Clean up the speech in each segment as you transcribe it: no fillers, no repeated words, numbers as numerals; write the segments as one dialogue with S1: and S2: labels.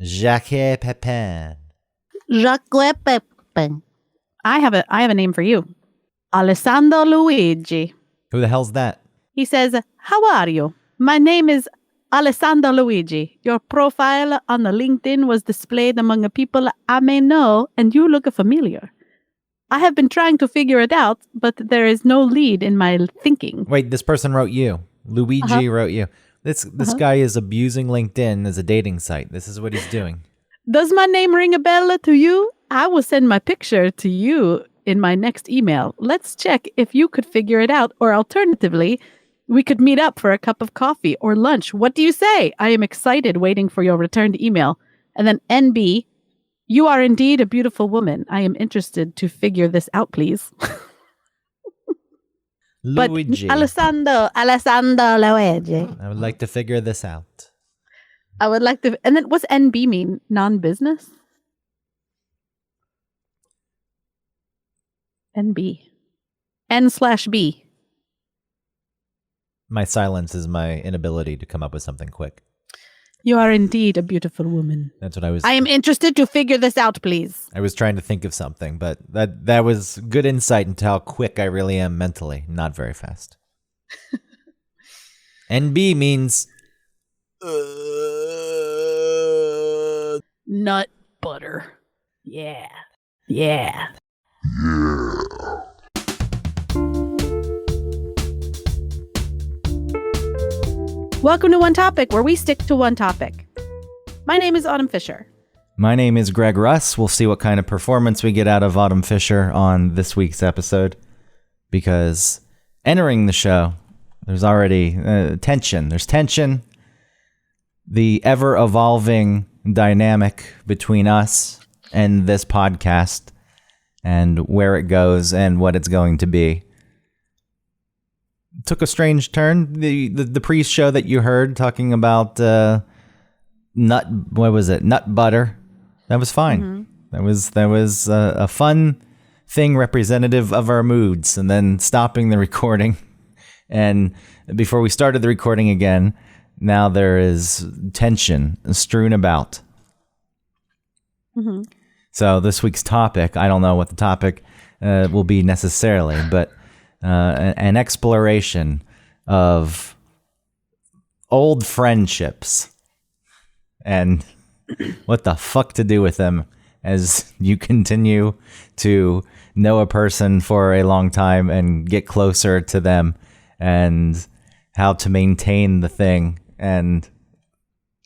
S1: Jacques Pepin.
S2: Jacques Pepin.
S3: I have a name for you. Alessandro Luigi.
S1: Who the hell's that?
S3: He says, "How are you? My name is Alessandro Luigi. Your profile on the LinkedIn was displayed among a people I may know, and you look familiar. I have been trying to figure it out, but there is no lead in my thinking."
S1: Wait, this person wrote you. Luigi wrote you. This guy is abusing LinkedIn as a dating site. This is what he's doing.
S3: Does my name ring a bell to you? I will send my picture to you in my next email. Let's check if you could figure it out, or alternatively, we could meet up for a cup of coffee or lunch. What do you say? I am excited waiting for your returned email. And then NB, you are indeed a beautiful woman. I am interested to figure this out, please.
S1: Luigi.
S3: But Alessandro Luigi.
S1: I would like to figure this out.
S3: I would like to. And then what's NB mean? Non-business? NB. N/B.
S1: My silence is my inability to come up with something quick.
S3: You are indeed a beautiful woman.
S1: That's what I was...
S3: I am interested to figure this out, please.
S1: I was trying to think of something, but that was good insight into how quick I really am mentally. Not very fast. NB means...
S3: Nut butter. Yeah. Yeah. Welcome to One Topic, where we stick to one topic. My name is Autumn Fisher.
S1: My name is Greg Russ. We'll see what kind of performance we get out of Autumn Fisher on this week's episode. Because entering the show, there's already tension. There's tension. The ever-evolving dynamic between us and this podcast, and where it goes and what it's going to be, took a strange turn. The pre-show that you heard talking about nut butter, that was fine. That was a fun thing representative of our moods. And then stopping the recording, and before we started the recording again, now there is tension strewn about. So this week's topic, I don't know what the topic will be necessarily, but an exploration of old friendships and what the fuck to do with them as you continue to know a person for a long time and get closer to them, and how to maintain the thing, and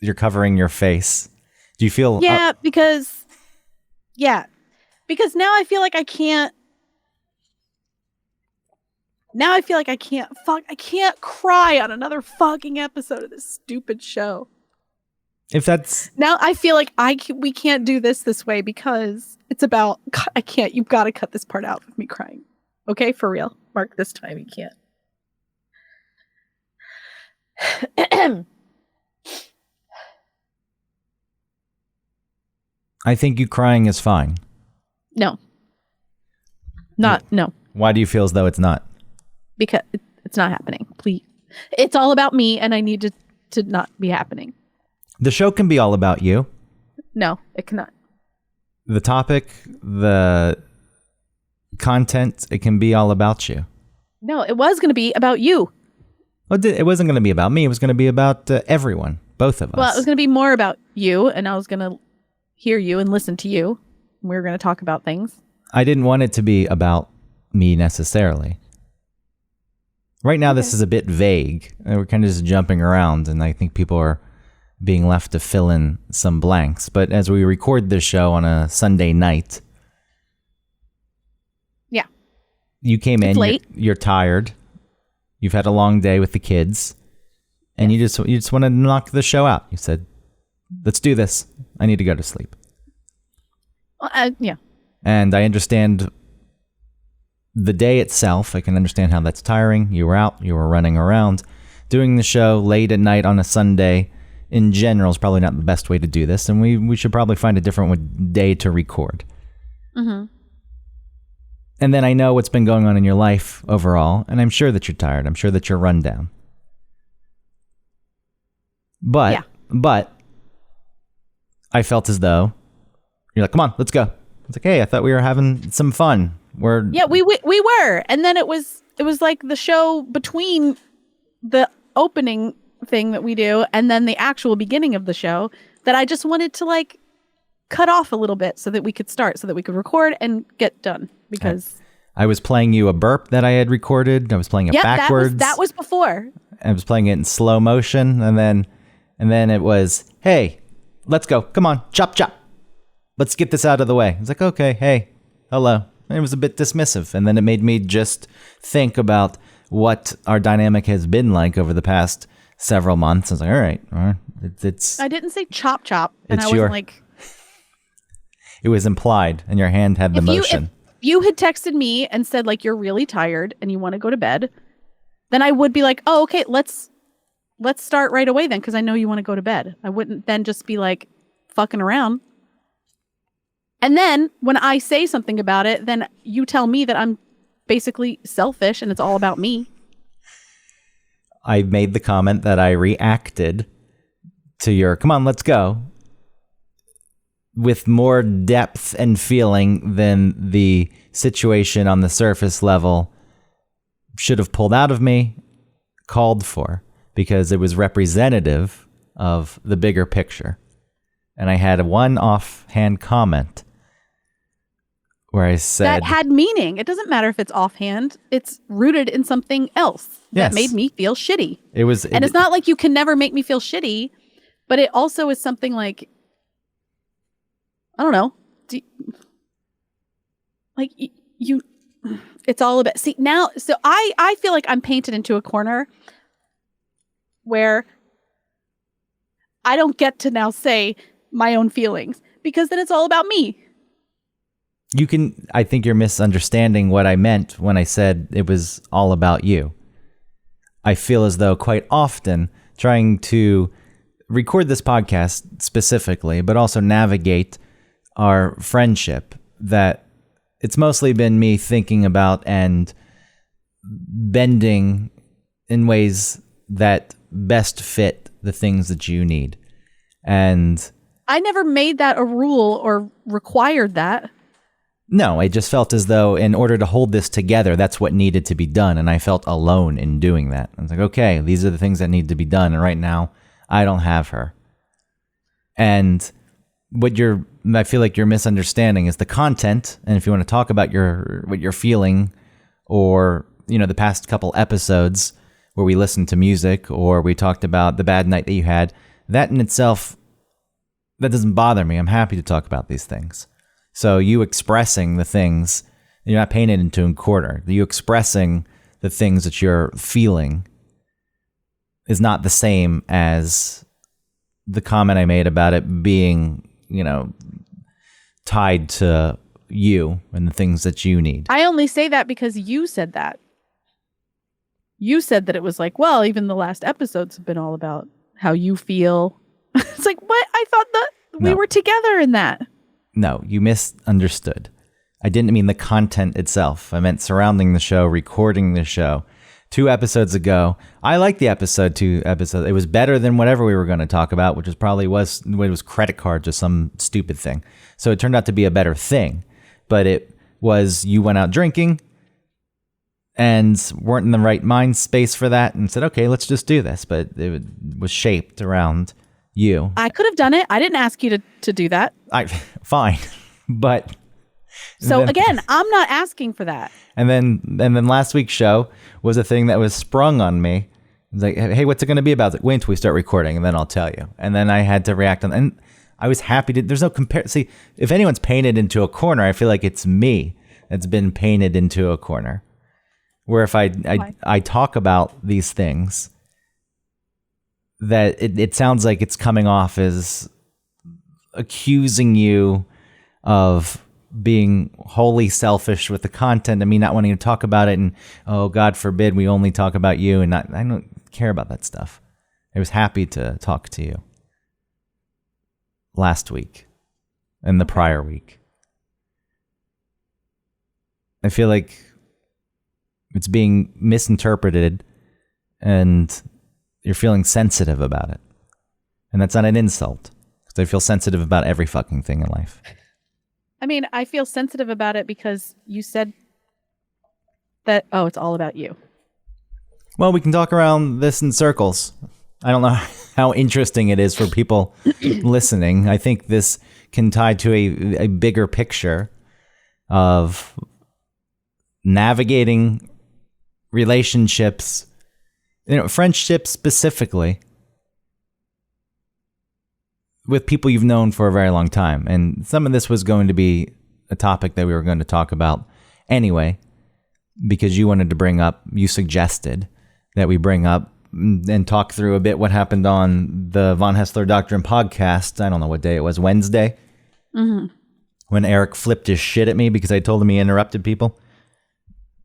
S1: you're covering your face. Do you feel...
S3: because now I feel like I can't. Now I feel like I can't cry on another fucking episode of this stupid show.
S1: If that's...
S3: Now I feel like we can't do this way because it's about... I can't. You've got to cut this part out of me crying. Okay? For real. Mark, this time you can't.
S1: I think you crying is fine.
S3: No. No.
S1: Why do you feel as though it's not?
S3: Because it's not happening. Please. It's all about me, and I need it to not be happening.
S1: The show can be all about you.
S3: No, it cannot.
S1: The topic, the content, it can be all about you.
S3: No, it was going to be about you.
S1: Well, it wasn't going to be about me. It was going to be about everyone, both of us.
S3: Well, it was going to be more about you, and I was going to hear you and listen to you. We were going to talk about things.
S1: I didn't want it to be about me necessarily. Right now, This is a bit vague. We're kind of just jumping around, and I think people are being left to fill in some blanks. But as we record this show on a Sunday night, you came in.
S3: Late.
S1: You're tired. You've had a long day with the kids, and you just want to knock the show out. You said, "Let's do this. I need to go to sleep."
S3: Yeah.
S1: And I understand the day itself. I can understand how that's tiring. You were out. You were running around. Doing the show late at night on a Sunday in general is probably not the best way to do this, and we should probably find a different day to record.
S3: Mm-hmm.
S1: And then I know what's been going on in your life overall, and I'm sure that you're tired. I'm sure that you're run down. But I felt as though you're like, come on, let's go. It's like, hey, I thought we were having some fun.
S3: Yeah, we were. And then it was like the show between the opening thing that we do and then the actual beginning of the show that I just wanted to like cut off a little bit so that we could start, so that we could record and get done. Because
S1: I was playing you a burp that I had recorded. I was playing it backwards.
S3: That was before.
S1: I was playing it in slow motion, and then it was, hey, let's go. Come on, chop chop. Let's get this out of the way. It's like, okay, hey, hello. And it was a bit dismissive, and then it made me just think about what our dynamic has been like over the past several months. I was like, all right. It's.
S3: I didn't say chop chop, and I
S1: It's
S3: wasn't like.
S1: It was implied, and your hand had the motion.
S3: If you had texted me and said like you're really tired and you want to go to bed, then I would be like, oh, okay, let's start right away then, because I know you want to go to bed. I wouldn't then just be like fucking around. And then when I say something about it, then you tell me that I'm basically selfish and it's all about me.
S1: I made the comment that I reacted to your, come on, let's go, with more depth and feeling than the situation on the surface level should have pulled out of me, called for, because it was representative of the bigger picture. And I had one offhand comment where I said...
S3: That had meaning. It doesn't matter if it's offhand. It's rooted in something else that made me feel shitty. And it's not like you can never make me feel shitty, but it also is something like, I don't know. It's all about, see now, so I feel like I'm painted into a corner where I don't get to now say my own feelings because then it's all about me.
S1: I think you're misunderstanding what I meant when I said it was all about you. I feel as though quite often trying to record this podcast specifically, but also navigate our friendship, that it's mostly been me thinking about and bending in ways that best fit the things that you need. And
S3: I never made that a rule or required that.
S1: No, I just felt as though in order to hold this together, that's what needed to be done. And I felt alone in doing that. I was like, okay, these are the things that need to be done. And right now, I don't have her. And I feel like you're misunderstanding is the content. And if you want to talk about what you're feeling, or, the past couple episodes where we listened to music or we talked about the bad night that you had, that in itself, that doesn't bother me. I'm happy to talk about these things. So you expressing the things, you're not painted into a corner. You expressing the things that you're feeling is not the same as the comment I made about it being, tied to you and the things that you need.
S3: I only say that because you said that. You said that it was like, well, even the last episodes have been all about how you feel. It's like, what? I thought that we were together in that.
S1: No, you misunderstood. I didn't mean the content itself. I meant surrounding the show, recording the show. 2 episodes ago, I liked the episode. It was better than whatever we were going to talk about, which was credit cards or some stupid thing. So it turned out to be a better thing. But it was, you went out drinking and weren't in the right mind space for that and said, okay, let's just do this. But it was shaped around you.
S3: I could have done it. I didn't ask you to do that.
S1: Fine. But
S3: so again, I'm not asking for that.
S1: And then last week's show was a thing that was sprung on me. It was like, hey, what's it going to be about? I was like, wait until we start recording and then I'll tell you. And then I had to react on, and I was happy to, there's no see, if anyone's painted into a corner, I feel like it's me that's been painted into a corner. Where if I talk about these things, that it sounds like it's coming off as accusing you of being wholly selfish with the content and me not wanting to talk about it, and oh, God forbid we only talk about you, and I don't care about that stuff. I was happy to talk to you last week and the prior week. I feel like it's being misinterpreted and you're feeling sensitive about it. And that's not an insult. Because I feel sensitive about every fucking thing in life.
S3: I mean, I feel sensitive about it because you said that, oh, it's all about you.
S1: Well, we can talk around this in circles. I don't know how interesting it is for people listening. I think this can tie to a bigger picture of navigating relationships, friendships specifically, with people you've known for a very long time. And some of this was going to be a topic that we were going to talk about anyway, because you suggested that we bring up and talk through a bit what happened on the Von Hessler Doctrine podcast. I don't know what day it was, Wednesday, when Eric flipped his shit at me because I told him he interrupted people.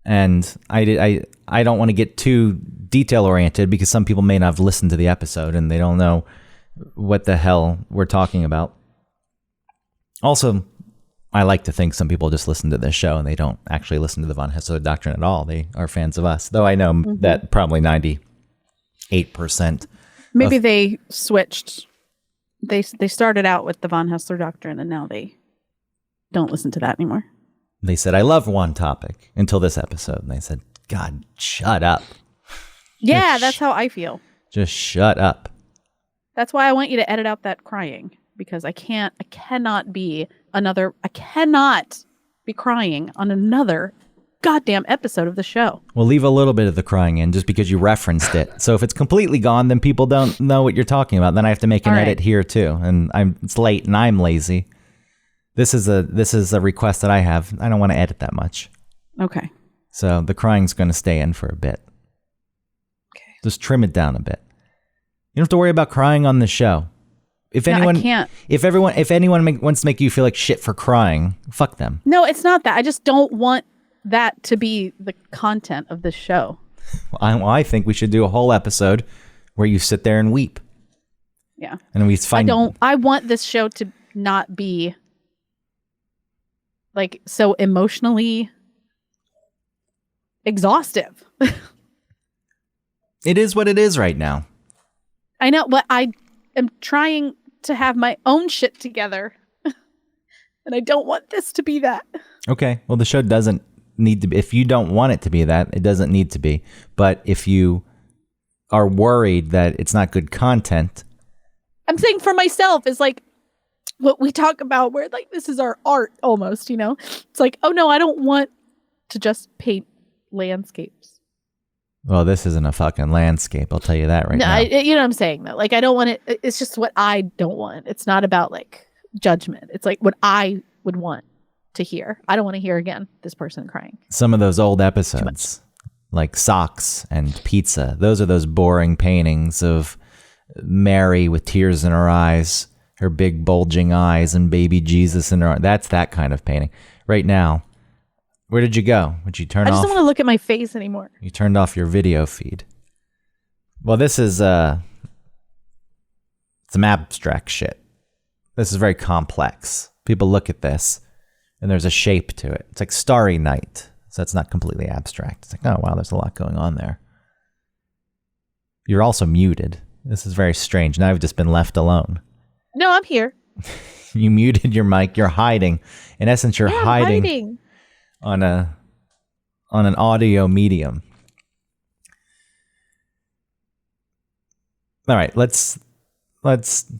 S1: And I don't want to get too detail oriented because some people may not have listened to the episode and they don't know what the hell we're talking about. Also, I like to think some people just listen to this show and they don't actually listen to the Von Hessler Doctrine at all. They are fans of us, though I know that probably 98%.
S3: Maybe they switched. They started out with the Von Hessler Doctrine and now they don't listen to that anymore.
S1: They said, I love one topic until this episode. And they said, God, shut up.
S3: Yeah, that's how I feel.
S1: Just shut up.
S3: That's why I want you to edit out that crying, because I cannot be crying on another goddamn episode of the show.
S1: We'll leave a little bit of the crying in just because you referenced it. So if it's completely gone, then people don't know what you're talking about. Then I have to make an edit here too. And it's late and I'm lazy. This is a request that I have. I don't want to edit that much.
S3: Okay.
S1: So the crying's going to stay in for a bit.
S3: Okay.
S1: Just trim it down a bit. You don't have to worry about crying on the show. If anyone wants to make you feel like shit for crying, fuck them.
S3: No, it's not that. I just don't want that to be the content of this show.
S1: I think we should do a whole episode where you sit there and weep.
S3: Yeah.
S1: And we find.
S3: I want this show to not be like so emotionally exhaustive.
S1: It is what it is right now.
S3: I know, but I am trying to have my own shit together. And I don't want this to be that.
S1: Okay. Well, the show doesn't need to be. If you don't want it to be that, it doesn't need to be. But if you are worried that it's not good content.
S3: I'm saying for myself is like what we talk about where like this is our art almost, you know? It's like, oh no, I don't want to just paint landscapes.
S1: Well, this isn't a fucking landscape. I'll tell you that right now.
S3: You know what I'm saying though? Like I don't want it. It's just what I don't want. It's not about like judgment. It's like what I would want to hear. I don't want to hear again this person crying.
S1: Some of those old episodes, like Socks and Pizza, those are those boring paintings of Mary with tears in her eyes, her big bulging eyes, and baby Jesus in her. That's that kind of painting. Right now, where did you go? Would you turn off?
S3: I just don't want to look at my face anymore.
S1: You turned off your video feed. Well, this is some abstract shit. This is very complex. People look at this, and there's a shape to it. It's like Starry Night, so it's not completely abstract. It's like, oh, wow, there's a lot going on there. You're also muted. This is very strange. Now I've just been left alone.
S3: No, I'm here.
S1: You muted your mic. You're hiding. In essence, you're hiding on an audio medium. All right, let's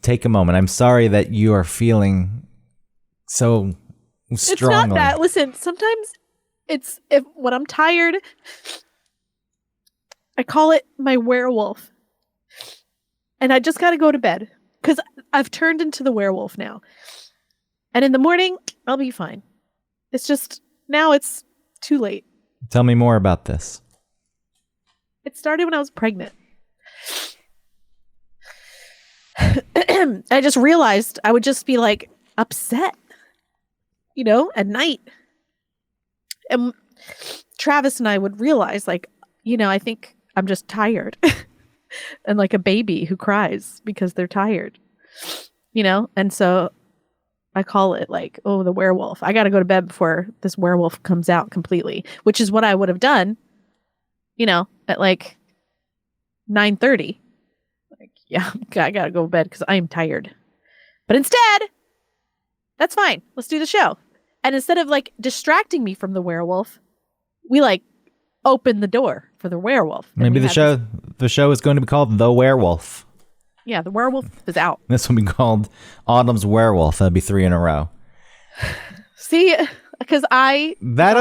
S1: take a moment. I'm sorry that you are feeling so strongly.
S3: It's not that. Listen, sometimes it's when I'm tired, I call it my werewolf. And I just got to go to bed because I've turned into the werewolf now. And in the morning, I'll be fine. It's just now it's too late.
S1: Tell me more about this.
S3: It started when I was pregnant. I just realized I would just be like upset, you know, at night. And Travis and I would realize like, you know, I think I'm just tired. And like a baby who cries because they're tired, you know? And so I call it like, oh, the werewolf. I got to go to bed before this werewolf comes out completely, which is what I would have done, you know, at like 9:30. Like, yeah, I got to go to bed because I am tired. But instead, that's fine. Let's do the show. And instead of like distracting me from the werewolf, we like open the door for the werewolf. And
S1: Maybe
S3: we
S1: the show is going to be called The Werewolf.
S3: Yeah, the werewolf is out.
S1: This will be called Autumn's Werewolf. That'd be 3 in a row.
S3: See, because I
S1: that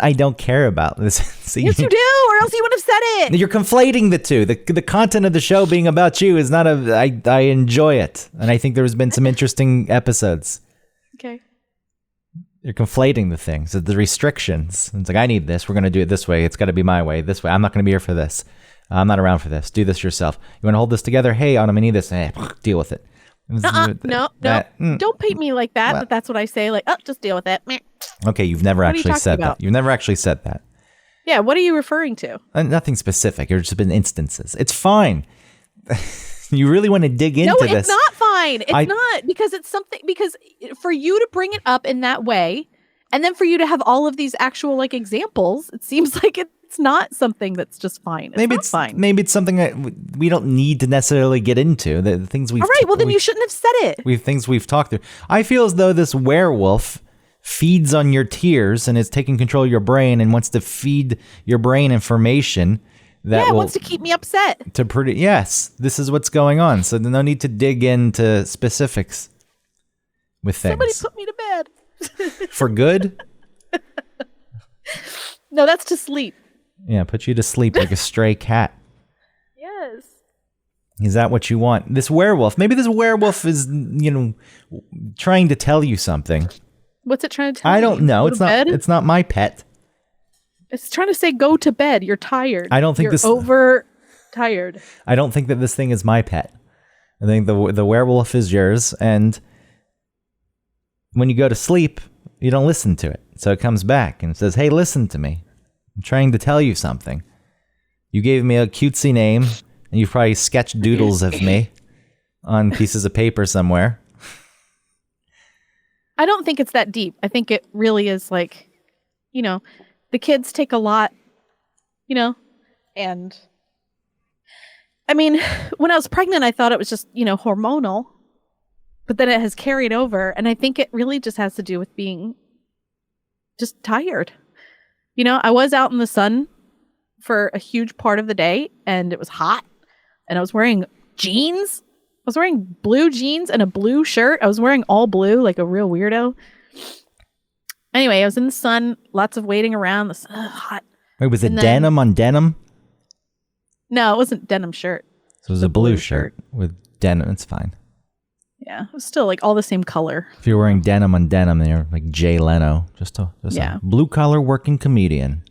S1: I don't care about. See,
S3: yes, you do, or else you would have said it.
S1: You're conflating the two. The content of the show being about you is not I enjoy it, and I think there's been some interesting episodes.
S3: Okay.
S1: You're conflating the things, the restrictions. It's like, I need this. We're going to do it this way. It's got to be my way. This way. I'm not going to be here for this. I'm not around for this. Do this yourself. You want to hold this together? Hey, Autumn, I need this. Deal with it.
S3: No. Don't paint me like that. But that's what I say. Like, just deal with it.
S1: Okay, you've never actually said that. You've never actually said that.
S3: Yeah, what are you referring to?
S1: Nothing specific. There's just been instances. It's fine. You really want to dig into this?
S3: No, it's not fine. It's not, because it's something. Because for you to bring it up in that way, and then for you to have all of these actual like examples, it seems like it's not something that's just fine. It's fine.
S1: Maybe it's something that we don't need to necessarily get into. The things we've.
S3: All right. Well, then you shouldn't have said it.
S1: Things we've talked through. I feel as though this werewolf feeds on your tears and is taking control of your brain and wants to feed your brain information that
S3: wants to keep me upset.
S1: Yes, this is what's going on. So no need to dig into specifics with things.
S3: Somebody put me to bed.
S1: For good?
S3: No, that's to sleep.
S1: Yeah, put you to sleep like a stray cat.
S3: Yes.
S1: Is that what you want? This werewolf. Maybe this werewolf is, trying to tell you something.
S3: What's it trying to tell you?
S1: I don't know. It's not my pet.
S3: It's trying to say go to bed. You're tired.
S1: I don't think
S3: You're over tired.
S1: I don't think that this thing is my pet. I think the werewolf is yours, and when you go to sleep, you don't listen to it. So it comes back and it says, "Hey, listen to me. I'm trying to tell you something. You gave me a cutesy name, and you've probably sketched doodles of me on pieces of paper somewhere."
S3: I don't think it's that deep. I think it really is like, the kids take a lot, and I mean, when I was pregnant, I thought it was just, hormonal, but then it has carried over. And I think it really just has to do with being just tired. I was out in the sun for a huge part of the day and it was hot and I was wearing jeans. I was wearing blue jeans and a blue shirt. I was wearing all blue, like a real weirdo. Anyway, I was in the sun, lots of waiting around. The sun, hot.
S1: Wait, was it denim on denim?
S3: No, it wasn't denim shirt.
S1: So it was a blue shirt with denim. It's fine.
S3: Yeah, it was still like all the same color.
S1: If you're wearing denim on denim, then you're like Jay Leno, just a blue collar working comedian,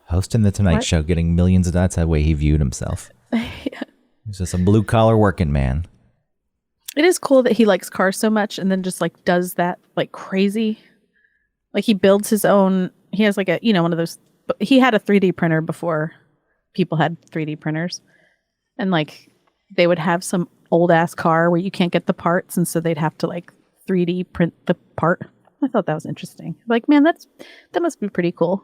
S1: hosting the Tonight Show, getting millions of. That's the way he viewed himself. Yeah. He's just a blue collar working man.
S3: It is cool that he likes cars so much, and then just like does that like crazy. Like he builds his own. He has like a one of those. He had a 3D printer before people had 3D printers, and like they would have some old ass car where you can't get the parts, and so they'd have to like 3D print the part. I thought that was interesting. Like, man, that must be pretty cool.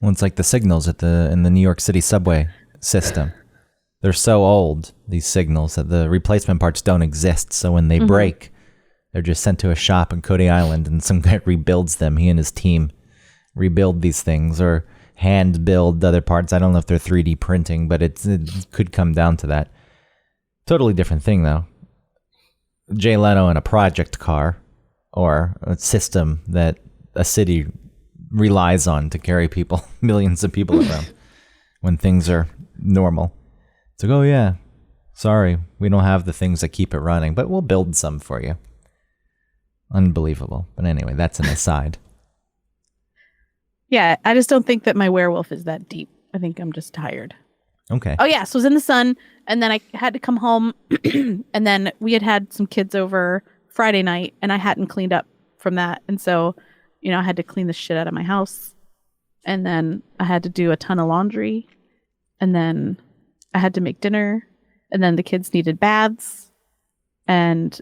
S1: Well, it's like the signals in the New York City subway system. They're so old, these signals, that the replacement parts don't exist. So when they break, they're just sent to a shop in Coney Island, and some guy rebuilds them. He and his team rebuild these things or hand build other parts. I don't know if they're 3D printing, but it could come down to that. Totally different thing, though. Jay Leno in a project car or a system that a city relies on to carry people, millions of people around when things are normal. It's like, oh yeah, sorry, we don't have the things that keep it running, but we'll build some for you. Unbelievable. But anyway, that's an aside.
S3: Yeah, I just don't think that my werewolf is that deep. I think I'm just tired.
S1: Okay.
S3: Oh yeah, so I was in the sun, and then I had to come home, and then we had some kids over Friday night, and I hadn't cleaned up from that, and so, I had to clean the shit out of my house, and then I had to do a ton of laundry, and then I had to make dinner, and then the kids needed baths, and,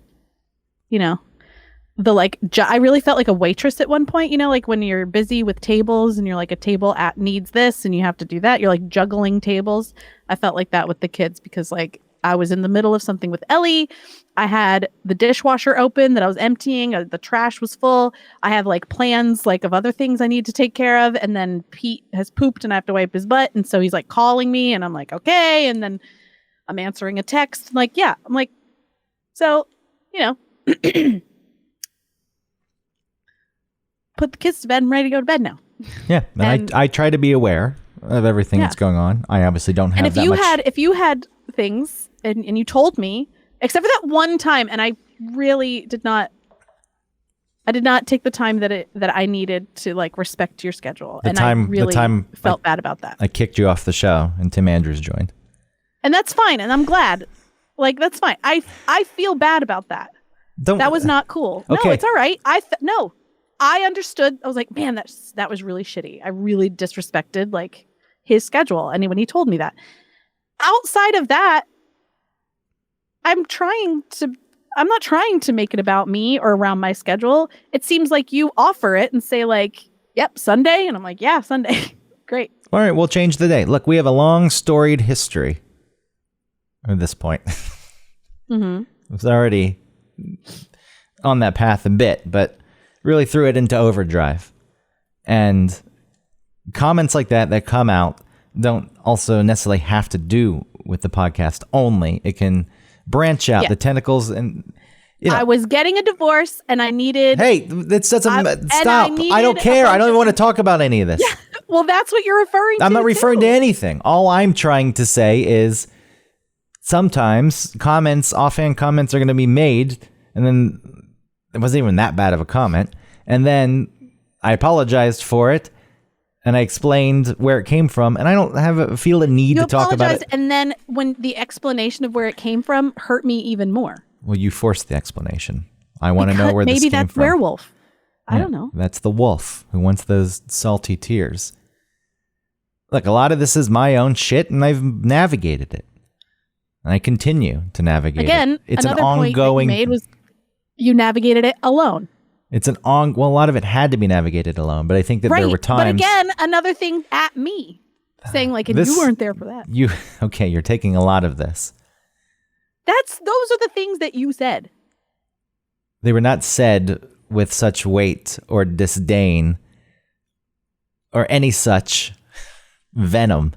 S3: I really felt like a waitress at one point, like when you're busy with tables and you're like a table needs this and you have to do that. You're like juggling tables. I felt like that with the kids because like I was in the middle of something with Ellie. I had the dishwasher open that I was emptying. The trash was full. I have like plans like of other things I need to take care of. And then Pete has pooped and I have to wipe his butt. And so he's like calling me and I'm like, okay. And then I'm answering a text. Like, yeah. I'm like, so, you know, put the kids to bed and ready to go to bed now.
S1: Yeah. And I try to be aware of everything that's going on. I obviously don't have that much.
S3: And if you had things and you told me, except for that one time, and I really did not take the time that I needed to like respect your schedule. I really felt bad about that.
S1: I kicked you off the show and Tim Andrews joined.
S3: And that's fine. And I'm glad. Like, that's fine. I feel bad about that. That was not cool. Okay. No, it's all right. I understood. I was like, man, that was really shitty. I really disrespected like his schedule. And when he told me that, outside of that, I'm not trying to make it about me or around my schedule. It seems like you offer it and say like, yep, Sunday. And I'm like, yeah, Sunday. Great.
S1: All right, we'll change the day. Look, we have a long storied history at this point.
S3: Mm-hmm.
S1: It's already on that path a bit, but really threw it into overdrive. And comments like that come out don't also necessarily have to do with the podcast only. It can branch out the tentacles and
S3: I was getting a divorce and I needed
S1: this doesn't stop. I don't care. I don't even want to talk about any of this.
S3: Yeah. Well, that's what you're referring to.
S1: I'm not referring to anything. All I'm trying to say is sometimes offhand comments are going to be made, and then it wasn't even that bad of a comment, and then I apologized for it and I explained where it came from, and I don't feel a need to talk about it.
S3: And then when the explanation of where it came from hurt me even more.
S1: Well, you forced the explanation. I want to know where this came from.
S3: Maybe that's Werewolf. I don't know.
S1: That's the wolf who wants those salty tears. Look, a lot of this is my own shit, and I've navigated it. And I continue to navigate it. It's
S3: another
S1: an ongoing
S3: point that you made was you navigated it alone.
S1: It's a lot of it had to be navigated alone, but I think that there were times.
S3: But again, another thing at me saying like, and you weren't there for that.
S1: You're taking a lot of this.
S3: Those are the things that you said.
S1: They were not said with such weight or disdain or any such venom.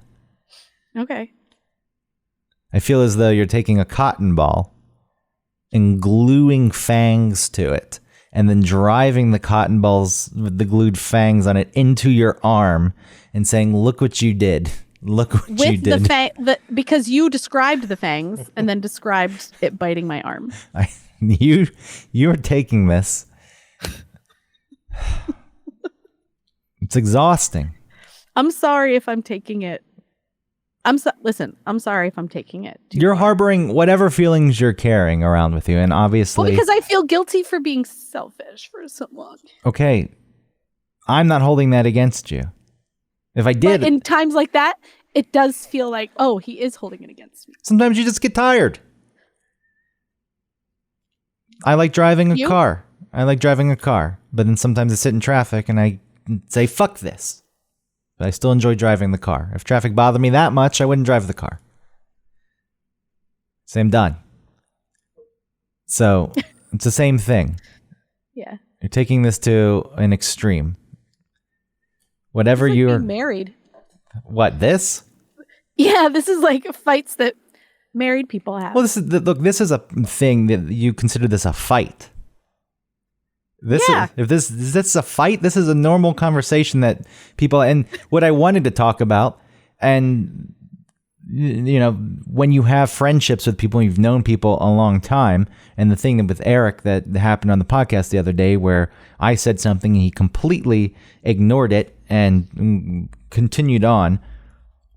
S3: Okay.
S1: I feel as though you're taking a cotton ball and gluing fangs to it, and then driving the cotton balls with the glued fangs on it into your arm and saying, look what you did. Look what you did.
S3: Because you described the fangs and then described it biting my arm.
S1: You're taking this. It's exhausting.
S3: I'm sorry if I'm taking it. Listen, I'm sorry if I'm taking it.
S1: You're harboring whatever feelings you're carrying around with you, and obviously...
S3: Well, because I feel guilty for being selfish for so long.
S1: Okay. I'm not holding that against you. If I did...
S3: But in times like that, it does feel like, oh, he is holding it against me.
S1: Sometimes you just get tired. I like driving a car. But then sometimes I sit in traffic and I say, fuck this. But I still enjoy driving the car. If traffic bothered me that much, I wouldn't drive the car. Same done. So it's the same thing.
S3: Yeah.
S1: You're taking this to an extreme. Whatever you're
S3: married.
S1: What, this?
S3: Yeah, this is like fights that married people have.
S1: Well, this is a thing that you consider this a fight. If this is a fight, this is a normal conversation that people, and what I wanted to talk about, and you know, when you have friendships with people, you've known people a long time, and the thing with Eric that happened on the podcast the other day where I said something and he completely ignored it and continued on.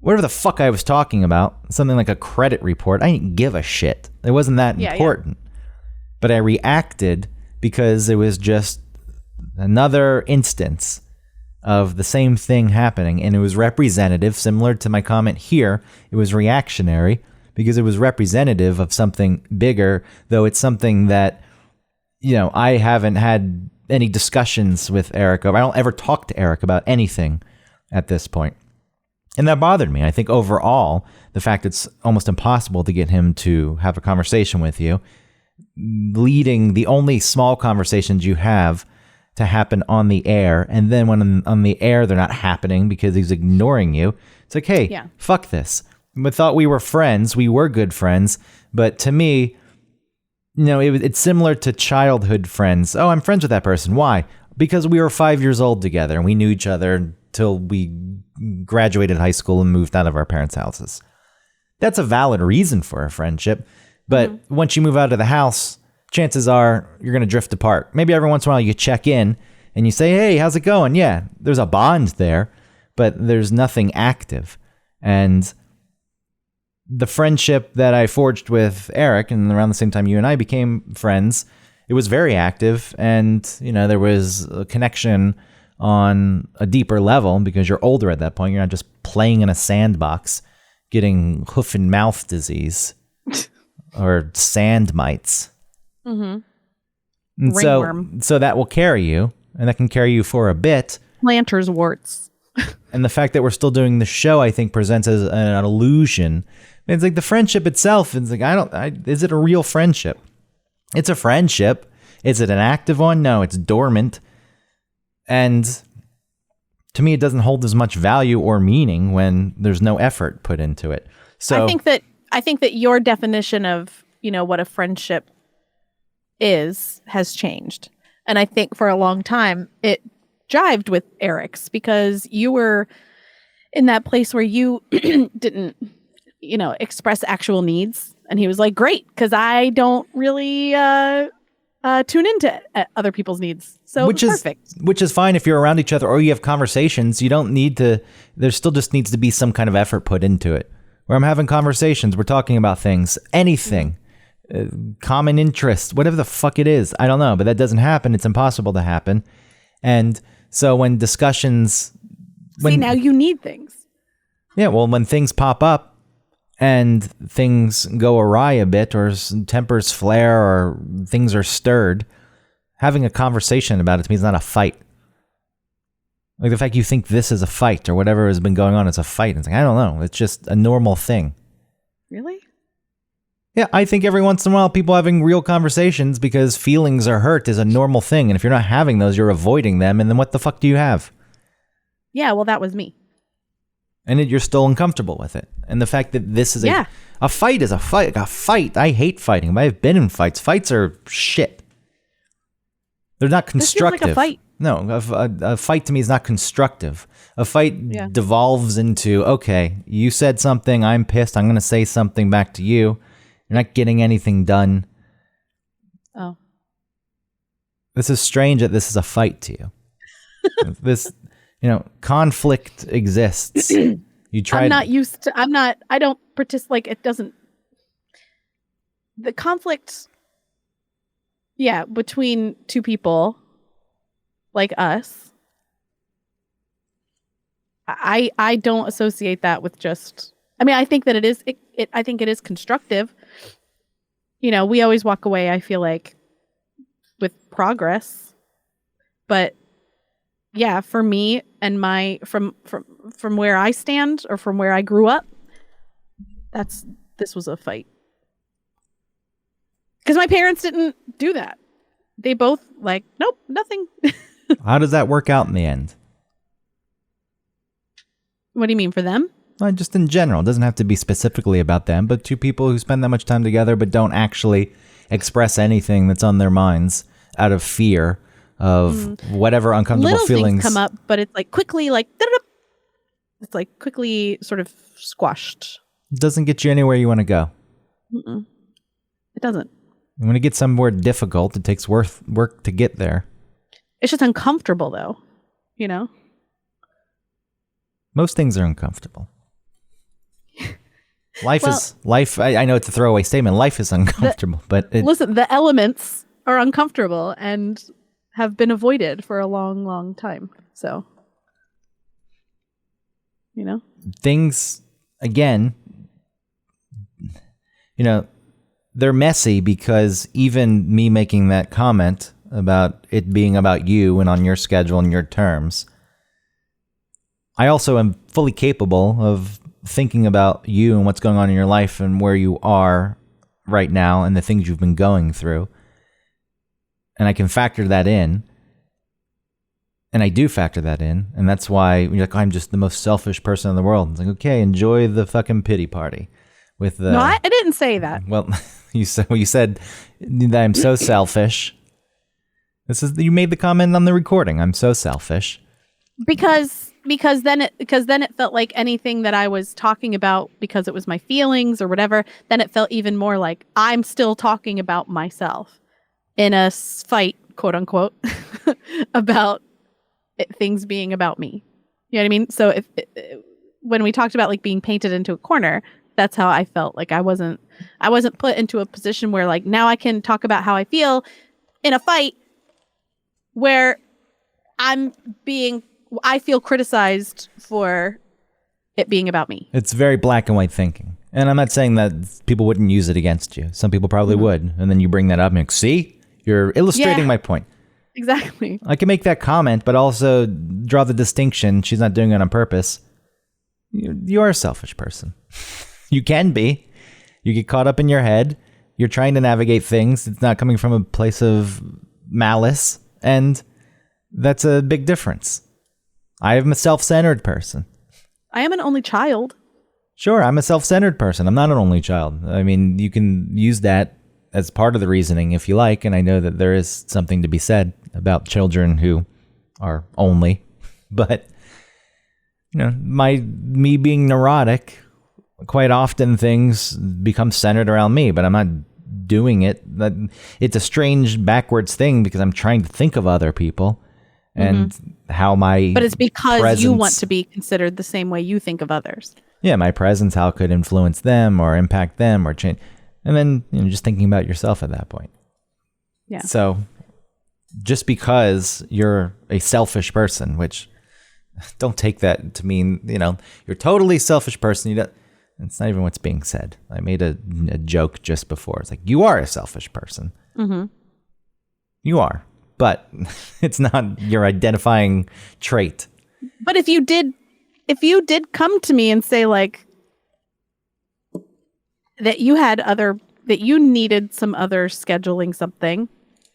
S1: Whatever the fuck I was talking about, something like a credit report, I didn't give a shit. It wasn't that important. Yeah. But I reacted because it was just another instance of the same thing happening, and it was representative, similar to my comment here. It was reactionary because it was representative of something bigger, though it's something that, you know, I haven't had any discussions with Eric over. I don't ever talk to Eric about anything at this point. And that bothered me. I think overall, the fact it's almost impossible to get him to have a conversation with you, leading the only small conversations you have to happen on the air. And then when on the air, they're not happening because he's ignoring you. It's like, hey, fuck this. We thought we were friends. We were good friends. But to me, it's similar to childhood friends. Oh, I'm friends with that person. Why? Because we were 5 years old together and we knew each other until we graduated high school and moved out of our parents' houses. That's a valid reason for a friendship. But once you move out of the house, chances are you're going to drift apart. Maybe every once in a while you check in and you say, hey, how's it going? Yeah, there's a bond there, but there's nothing active. And the friendship that I forged with Eric, and around the same time you and I became friends, it was very active. And, there was a connection on a deeper level because you're older at that point. You're not just playing in a sandbox, getting hoof and mouth disease or sand mites.
S3: Mm-hmm.
S1: And
S3: Ringworm.
S1: so that will carry you, and that can carry you for a bit.
S3: Planter's warts.
S1: And the fact that we're still doing the show, I think, presents as an illusion. It's like the friendship itself. It's like, is it a real friendship? It's a friendship. Is it an active one? No, it's dormant. And to me, it doesn't hold as much value or meaning when there's no effort put into it. So
S3: I think that your definition of, what a friendship has changed. And I think for a long time it jived with Eric's because you were in that place where you didn't, express actual needs. And he was like, great, because I don't really tune into other people's needs. So perfect.
S1: Which is fine if you're around each other or you have conversations. You don't need to, there still just needs to be some kind of effort put into it. Where I'm having conversations, we're talking about things, anything, common interest, whatever the fuck it is. I don't know, but that doesn't happen. It's impossible to happen. And so when discussions...
S3: now you need things.
S1: Yeah, well, when things pop up and things go awry a bit or tempers flare or things are stirred, having a conversation about it to me is not a fight. Like the fact you think this is a fight or whatever has been going on is a fight. It's like, I don't know. It's just a normal thing.
S3: Really?
S1: Yeah, I think every once in a while people having real conversations because feelings are hurt is a normal thing. And if you're not having those, you're avoiding them. And then what the fuck do you have?
S3: Yeah, well, that was me.
S1: And you're still uncomfortable with it. And the fact that this is a fight is a fight. A fight. I hate fighting. I've been in fights. Fights are shit. They're not constructive.
S3: This feels like a fight.
S1: No, a fight to me is not constructive. A fight devolves into, okay, you said something, I'm pissed, I'm going to say something back to you. You're not getting anything done.
S3: Oh.
S1: This is strange that this is a fight to you. This, conflict exists. You try.
S3: I don't participate, it doesn't. The conflict, between two people like us, I don't associate that with just, I think that I think it is constructive. We always walk away, I feel like, with progress. But yeah, for me and from where I stand or from where I grew up, this was a fight. Because my parents didn't do that. They both nope, nothing.
S1: How does that work out in the end?
S3: What do you mean for them?
S1: Just in general. It doesn't have to be specifically about them, but two people who spend that much time together but don't actually express anything that's on their minds out of fear of whatever uncomfortable
S3: Little
S1: feelings
S3: things come up, but it's quickly it's quickly sort of squashed.
S1: It doesn't get you anywhere you want to go.
S3: Mm-mm. It doesn't.
S1: When it gets somewhere difficult, it takes work to get there.
S3: It's just uncomfortable, though.
S1: Most things are uncomfortable. Life. I know it's a throwaway statement. Life is uncomfortable,
S3: listen, the elements are uncomfortable and have been avoided for a long, long time. So,
S1: things again. They're messy because even me making that comment about it being about you and on your schedule and your terms, I also am fully capable of thinking about you and what's going on in your life and where you are right now and the things you've been going through. And I can factor that in. And I do factor that in. And that's why you're like, I'm just the most selfish person in the world. It's like, okay, enjoy the fucking pity party. With the,
S3: No, I didn't say that.
S1: Well, you said that I'm so selfish. You made the comment on the recording. I'm so selfish.
S3: Because then it felt like anything that I was talking about, because it was my feelings or whatever, then it felt even more like I'm still talking about myself in a fight, quote unquote, about things being about me. You know what I mean? So when we talked about like being painted into a corner, that's how I felt. Like I wasn't put into a position where like now I can talk about how I feel in a fight where I feel criticized for it being about me.
S1: It's very black and white thinking. And I'm not saying that people wouldn't use it against you. Some people probably would. And then you bring that up and you're like, see, you're illustrating my point.
S3: Exactly.
S1: I can make that comment, but also draw the distinction. She's not doing it on purpose. You are a selfish person. You can be. You get caught up in your head. You're trying to navigate things. It's not coming from a place of malice. And that's a big difference. I am a self-centered person.
S3: I am an only child.
S1: Sure, I'm a self-centered person. I'm not an only child. I mean, you can use that as part of the reasoning if you like, and I know that there is something to be said about children who are only. But, you know, me being neurotic, quite often things become centered around me, but I'm not doing it. It's a strange backwards thing because I'm trying to think of other people and how my
S3: But it's because
S1: presence,
S3: you want to be considered the same way you think of others.
S1: Yeah, my presence, how it could influence them or impact them or change. And then, you know, just thinking about yourself at that point.
S3: Yeah.
S1: So just because you're a selfish person, which don't take that to mean, you know, you're a totally selfish person. It's not even what's being said. I made a joke just before. It's like, you are a selfish person. Mm-hmm. You are. But it's not your identifying trait.
S3: But if you did come to me and say like that you needed some other scheduling something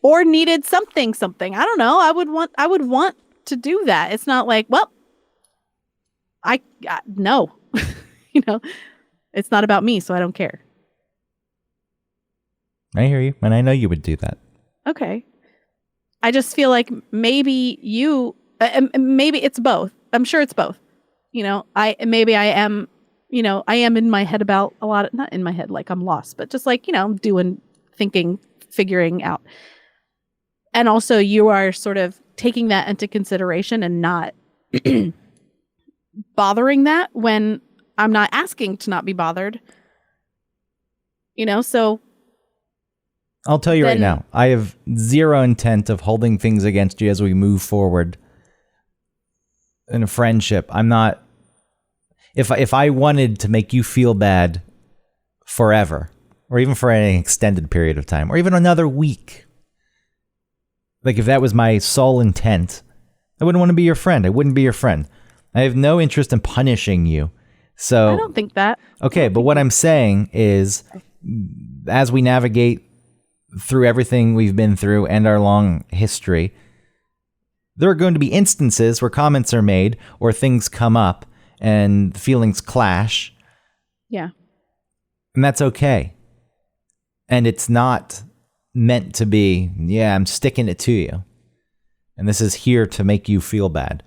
S3: or needed something, I don't know, I would want to do that. It's not like, well, no, you know, it's not about me, so I don't care.
S1: I hear you. And I know you would do that.
S3: Okay. I just feel like maybe maybe it's both. I'm sure it's both. You know, I am in my head about a lot of, not in my head like I'm lost, but just like, you know, thinking, figuring out. And also you are sort of taking that into consideration and not bothering that when I'm not asking to not be bothered. You know, so
S1: I'll tell you right now, I have zero intent of holding things against you as we move forward in a friendship. I'm not, if I wanted to make you feel bad forever, or even for any extended period of time, or even another week, like if that was my sole intent, I wouldn't want to be your friend. I wouldn't be your friend. I have no interest in punishing you. So
S3: I don't think that.
S1: Okay, but what I'm saying is, as we navigate through everything we've been through and our long history, there are going to be instances where comments are made or things come up and feelings clash.
S3: Yeah.
S1: And that's okay. And it's not meant to be, yeah, I'm sticking it to you. And this is here to make you feel bad.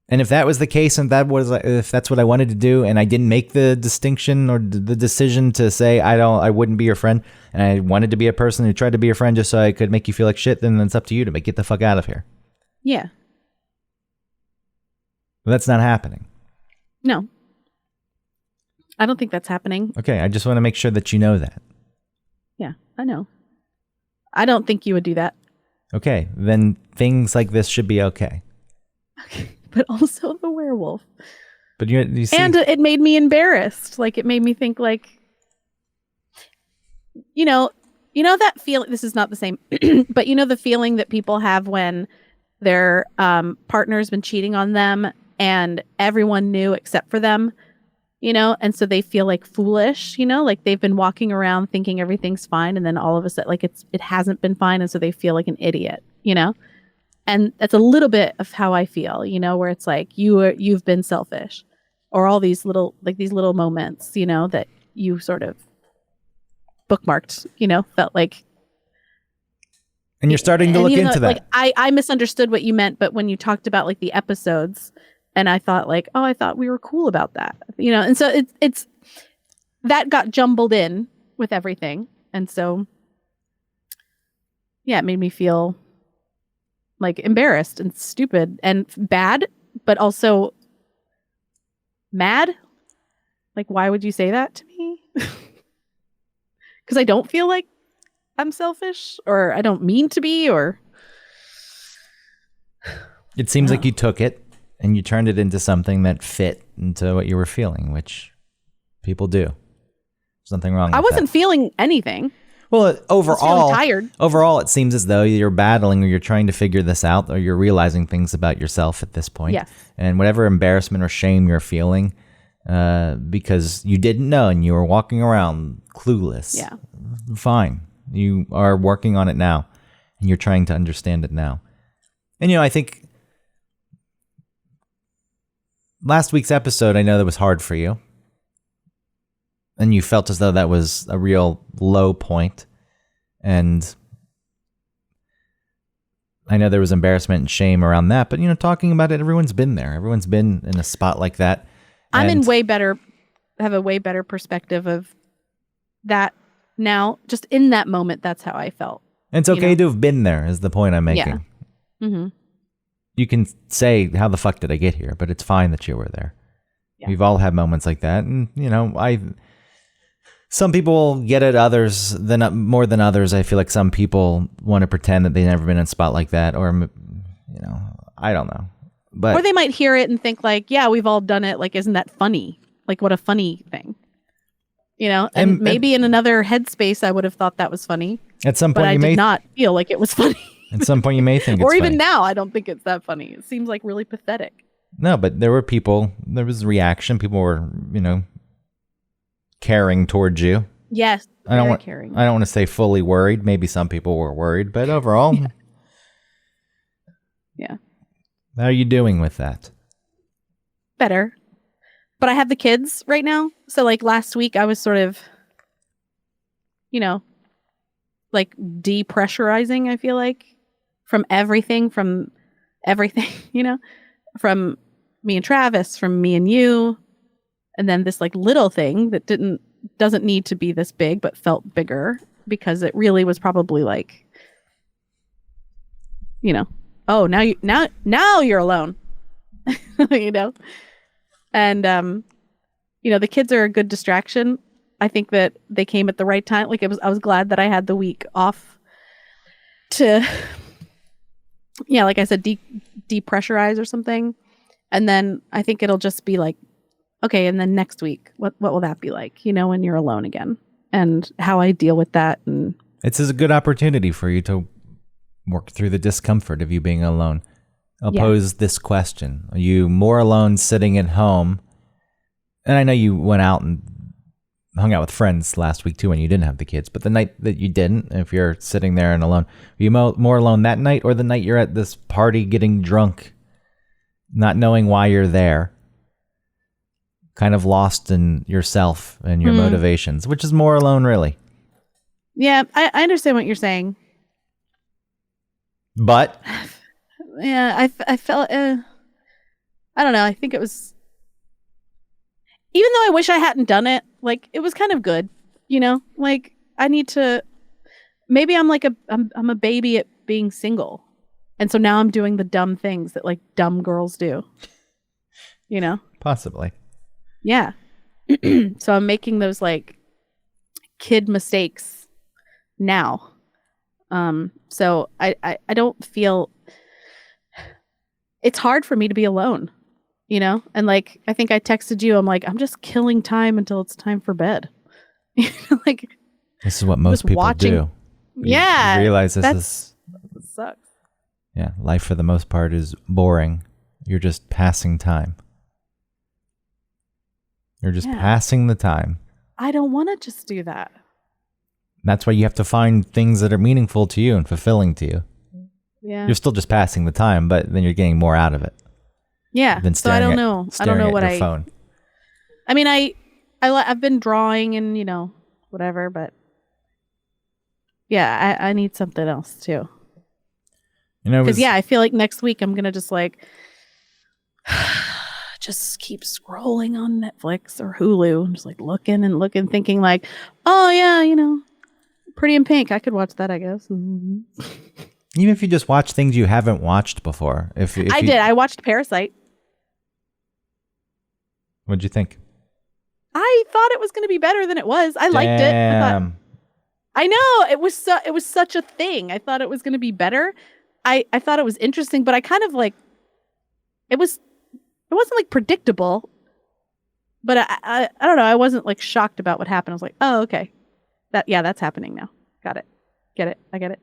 S1: And if that was the case, and if that's what I wanted to do, and I didn't make the distinction or the decision to say I wouldn't be your friend, and I wanted to be a person who tried to be your friend just so I could make you feel like shit, then it's up to you to get the fuck out of here.
S3: Yeah.
S1: But that's not happening.
S3: No. I don't think that's happening.
S1: Okay, I just want to make sure that you know that.
S3: Yeah, I know. I don't think you would do that.
S1: Okay, then things like this should be okay.
S3: Okay. But also the werewolf.
S1: But you see,
S3: and it made me embarrassed. Like it made me think like, you know that feeling, this is not the same, but you know the feeling that people have when their partner's been cheating on them and everyone knew except for them, and so they feel like foolish, like they've been walking around thinking everything's fine, and then all of a sudden, like it hasn't been fine, and so they feel like an idiot, and that's a little bit of how I feel, where it's like you've been selfish, or all these little moments, that you sort of bookmarked, felt like.
S1: And you're starting to look into that.
S3: Like I misunderstood what you meant, but when you talked about like the episodes, and I thought like, oh, I thought we were cool about that, and so it's that got jumbled in with everything, and so yeah, it made me feel like embarrassed and stupid and bad, but also mad. Like, why would you say that to me? Because I don't feel like I'm selfish, or I don't mean to be, or
S1: it seems like you took it and you turned it into something that fit into what you were feeling, which people do. There's nothing wrong with that.
S3: I wasn't feeling anything.
S1: Well, overall,
S3: tired.
S1: Overall, it seems as though you're battling, or you're trying to figure this out, or you're realizing things about yourself at this point.
S3: Yes.
S1: And whatever embarrassment or shame you're feeling, because you didn't know and you were walking around clueless.
S3: Yeah.
S1: Fine. You are working on it now, and you're trying to understand it now. And, I think last week's episode, I know that was hard for you. And you felt as though that was a real low point. And I know there was embarrassment and shame around that. But, talking about it, everyone's been there. Everyone's been in a spot like that.
S3: I'm have a way better perspective of that now. Just in that moment, that's how I felt.
S1: And it's okay to have been there, is the point I'm making.
S3: Yeah. Mm-hmm.
S1: You can say, how the fuck did I get here? But it's fine that you were there. Yeah. We've all had moments like that. And, some people get it more than others. I feel like some people want to pretend that they've never been in a spot like that. Or, I don't know.
S3: Or they might hear it and think like, yeah, we've all done it. Like, isn't that funny? Like, what a funny thing. And maybe in another headspace, I would have thought that was funny.
S1: At some point,
S3: but I did not feel like it was funny.
S1: At some point, you may think it's
S3: or even
S1: funny.
S3: now, I don't think it's that funny. It seems like really pathetic.
S1: No, but there was reaction. People were, caring towards you.
S3: Yes, caring.
S1: I don't want to say fully worried. Maybe some people were worried, but overall.
S3: Yeah.
S1: How are you doing with that?
S3: Better. But I have the kids right now. So like last week I was sort of, like depressurizing, I feel like, from everything, from me and Travis, from me and you. And then this like little thing that doesn't need to be this big, but felt bigger because it really was probably like, oh, now you're alone, and, the kids are a good distraction. I think that they came at the right time. Like I was glad that I had the week off to, like I said, depressurize or something. And then I think it'll just be like, okay. And then next week, what will that be like, when you're alone again, and how I deal with that. And
S1: it's a good opportunity for you to work through the discomfort of you being alone. I'll pose this question. Are you more alone sitting at home? And I know you went out and hung out with friends last week too when you didn't have the kids, but the night that you didn't, if you're sitting there and alone, are you more alone that night, or the night you're at this party getting drunk, not knowing why you're there, kind of lost in yourself and your motivations? Which is more alone, really?
S3: Yeah, I understand what you're saying.
S1: But
S3: yeah, I felt, I don't know. I think it was, even though I wish I hadn't done it, like it was kind of good, like I need to, maybe I'm like I'm a baby at being single. And so now I'm doing the dumb things that like dumb girls do,
S1: Possibly.
S3: Yeah. So I'm making those like kid mistakes now. So I don't feel, it's hard for me to be alone, and like, I think I texted you, I'm like, I'm just killing time until it's time for bed. Like,
S1: this is what most people do.
S3: Yeah.
S1: You realize this sucks.
S3: Yeah.
S1: Yeah. Life for the most part is boring, You're just passing time. You're just passing the time.
S3: I don't want to just do that.
S1: That's why you have to find things that are meaningful to you and fulfilling to you.
S3: Yeah.
S1: You're still just passing the time, but then you're getting more out of it.
S3: Yeah.
S1: Than
S3: So I don't know. I don't know what
S1: phone.
S3: I mean, I've been drawing and, whatever, but yeah, I need something else too. Because I feel like next week I'm going to just just keep scrolling on Netflix or Hulu and just looking and looking, thinking oh yeah, Pretty in Pink. I could watch that, I guess. Mm-hmm.
S1: Even if you just watch things you haven't watched before. If
S3: I did. I watched Parasite.
S1: What'd you think?
S3: I thought it was going to be better than it was. I liked it. I know it was such a thing. I thought it was going to be better. I thought it was interesting, but I kind of it wasn't predictable, but I don't know. I wasn't shocked about what happened. I was like, oh, okay. That's happening now. Got it. Get it. I get it.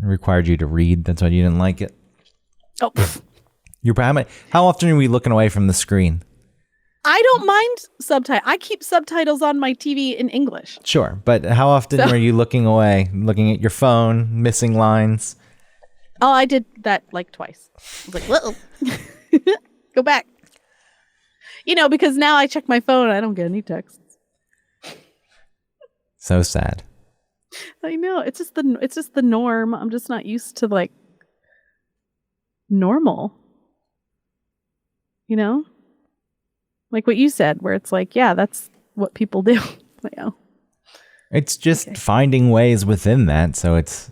S1: It required you to read. That's why you didn't like it.
S3: Oh,
S1: how often are we looking away from the screen?
S3: I don't mind subtitles. I keep subtitles on my TV in English.
S1: Sure, but how often are you looking away, looking at your phone, missing lines?
S3: Oh, I did that twice. I was whoa. Go back. Because now I check my phone and I don't get any texts.
S1: So sad.
S3: I know. It's just the norm. I'm just not used to normal. Like what you said, where it's that's what people do.
S1: It's just finding ways within that. So it's.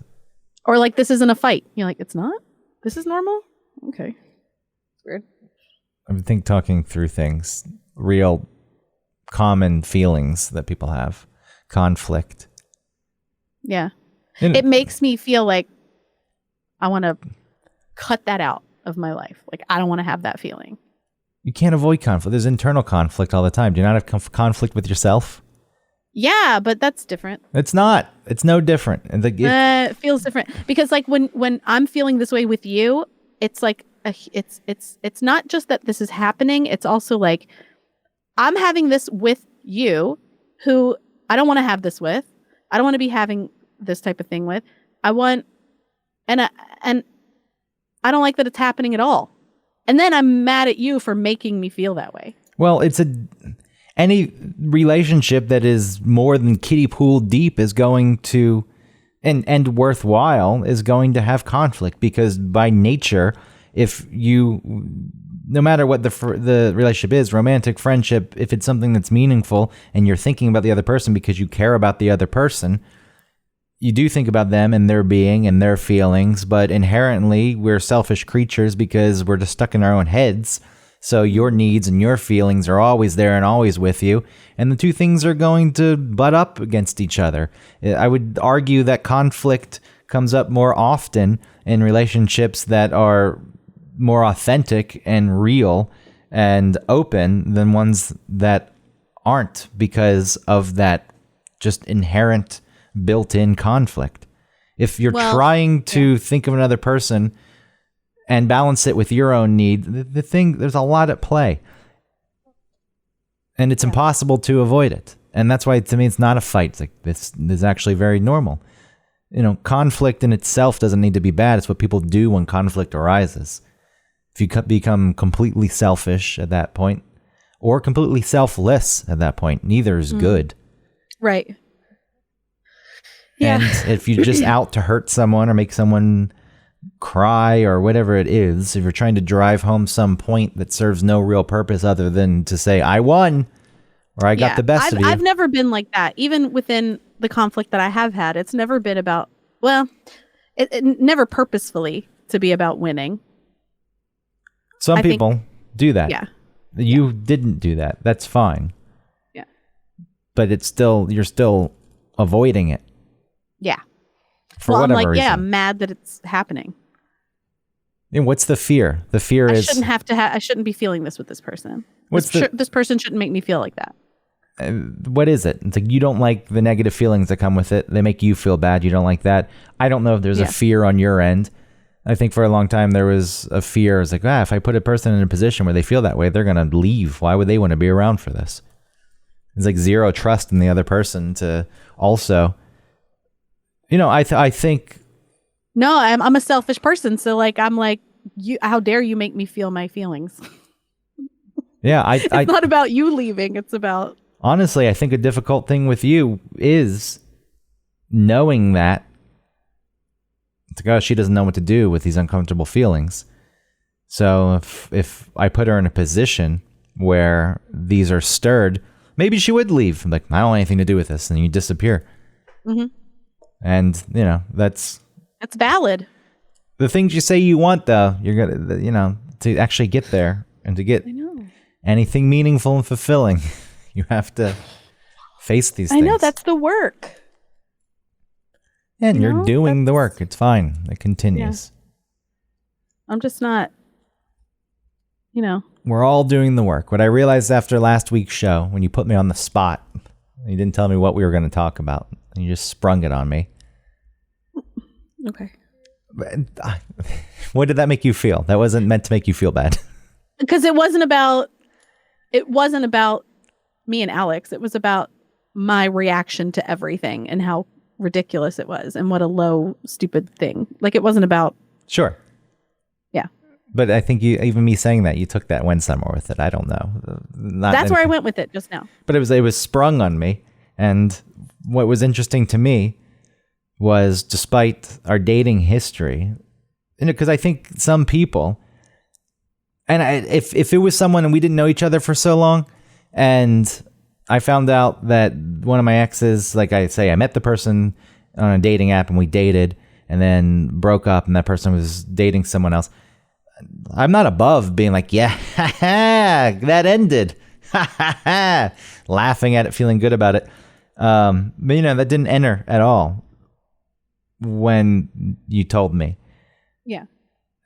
S3: Or this isn't a fight. You're it's not? This is normal? Okay. It's weird.
S1: I think talking through things, real common feelings that people have, conflict.
S3: Yeah. It makes me feel like I want to cut that out of my life. I don't want to have that feeling.
S1: You can't avoid conflict. There's internal conflict all the time. Do you not have conflict with yourself?
S3: Yeah, but that's different.
S1: It's not. It's no different. And
S3: it feels different because when I'm feeling this way with you, it's it's not just that this is happening. It's also I'm having this with you, who I don't want to have this with. I don't want to be having this type of thing with. I want, and I don't like that it's happening at all. And then I'm mad at you for making me feel that way.
S1: Well, any relationship that is more than kiddie pool deep is going to, and worthwhile, is going to have conflict, because by nature, if you, no matter what the relationship is, romantic, friendship, if it's something that's meaningful and you're thinking about the other person because you care about the other person, you do think about them and their being and their feelings, but inherently we're selfish creatures because we're just stuck in our own heads. So your needs and your feelings are always there and always with you. And the two things are going to butt up against each other. I would argue that conflict comes up more often in relationships that are more authentic and real and open than ones that aren't, because of that just inherent built-in conflict. If you're trying to think of another person and balance it with your own need, there's a lot at play. And it's impossible to avoid it. And that's why, to me, it's not a fight. It's this is actually very normal. Conflict in itself doesn't need to be bad. It's what people do when conflict arises. If you become completely selfish at that point, or completely selfless at that point, neither is good.
S3: Right. Yeah.
S1: And if you're just out to hurt someone or make someone cry or whatever it is, if you're trying to drive home some point that serves no real purpose other than to say, I won, or I got the best of you.
S3: I've never been like that. Even within the conflict that I have had, it's never been about, it never purposefully to be about winning.
S1: Some people do that.
S3: Yeah.
S1: You didn't do that. That's fine.
S3: Yeah.
S1: But you're still avoiding it.
S3: Yeah.
S1: For whatever reason.
S3: I'm mad that it's happening.
S1: And what's the fear? The fear is
S3: I shouldn't be feeling this with this person. This person shouldn't make me feel like that.
S1: What is it? It's you don't like the negative feelings that come with it. They make you feel bad. You don't like that. I don't know if there's a fear on your end, I think for a long time there was a fear. It's like, if I put a person in a position where they feel that way, they're going to leave. Why would they want to be around for this? It's like zero trust in the other person to also, I think.
S3: No, I'm a selfish person. So like, I'm like, how dare you make me feel my feelings?
S1: Yeah.
S3: It's not about you leaving. It's about.
S1: Honestly, I think a difficult thing with you is knowing that. It's like, oh, she doesn't know what to do with these uncomfortable feelings. So if I put her in a position where these are stirred, maybe she would leave. I'm like, I don't want anything to do with this, and you disappear. Mm-hmm. And that's
S3: valid.
S1: The things you say you want, though, you're gonna, to actually get there and to get anything meaningful and fulfilling, you have to face these things.
S3: I know, that's the work.
S1: And you're doing the work. It's fine. It continues.
S3: Yeah. I'm just not,
S1: We're all doing the work. What I realized after last week's show, when you put me on the spot, you didn't tell me what we were going to talk about, and you just sprung it on me.
S3: Okay.
S1: What did that make you feel? That wasn't meant to make you feel bad.
S3: Because it wasn't about me and Alex. It was about my reaction to everything and how ridiculous it was and what a low, stupid thing. Like, it wasn't about.
S1: Sure.
S3: Yeah.
S1: But I think even me saying that, you took that, went somewhere with it. I don't know.
S3: That's where I went with it just now.
S1: But it was sprung on me. And what was interesting to me was, despite our dating history, because I think some people, and if it was someone and we didn't know each other for so long, and I found out that one of my exes, like I say, I met the person on a dating app and we dated and then broke up, and that person was dating someone else. I'm not above being like, yeah, that ended. Laughing at it, feeling good about it. But that didn't enter at all when you told me.
S3: Yeah.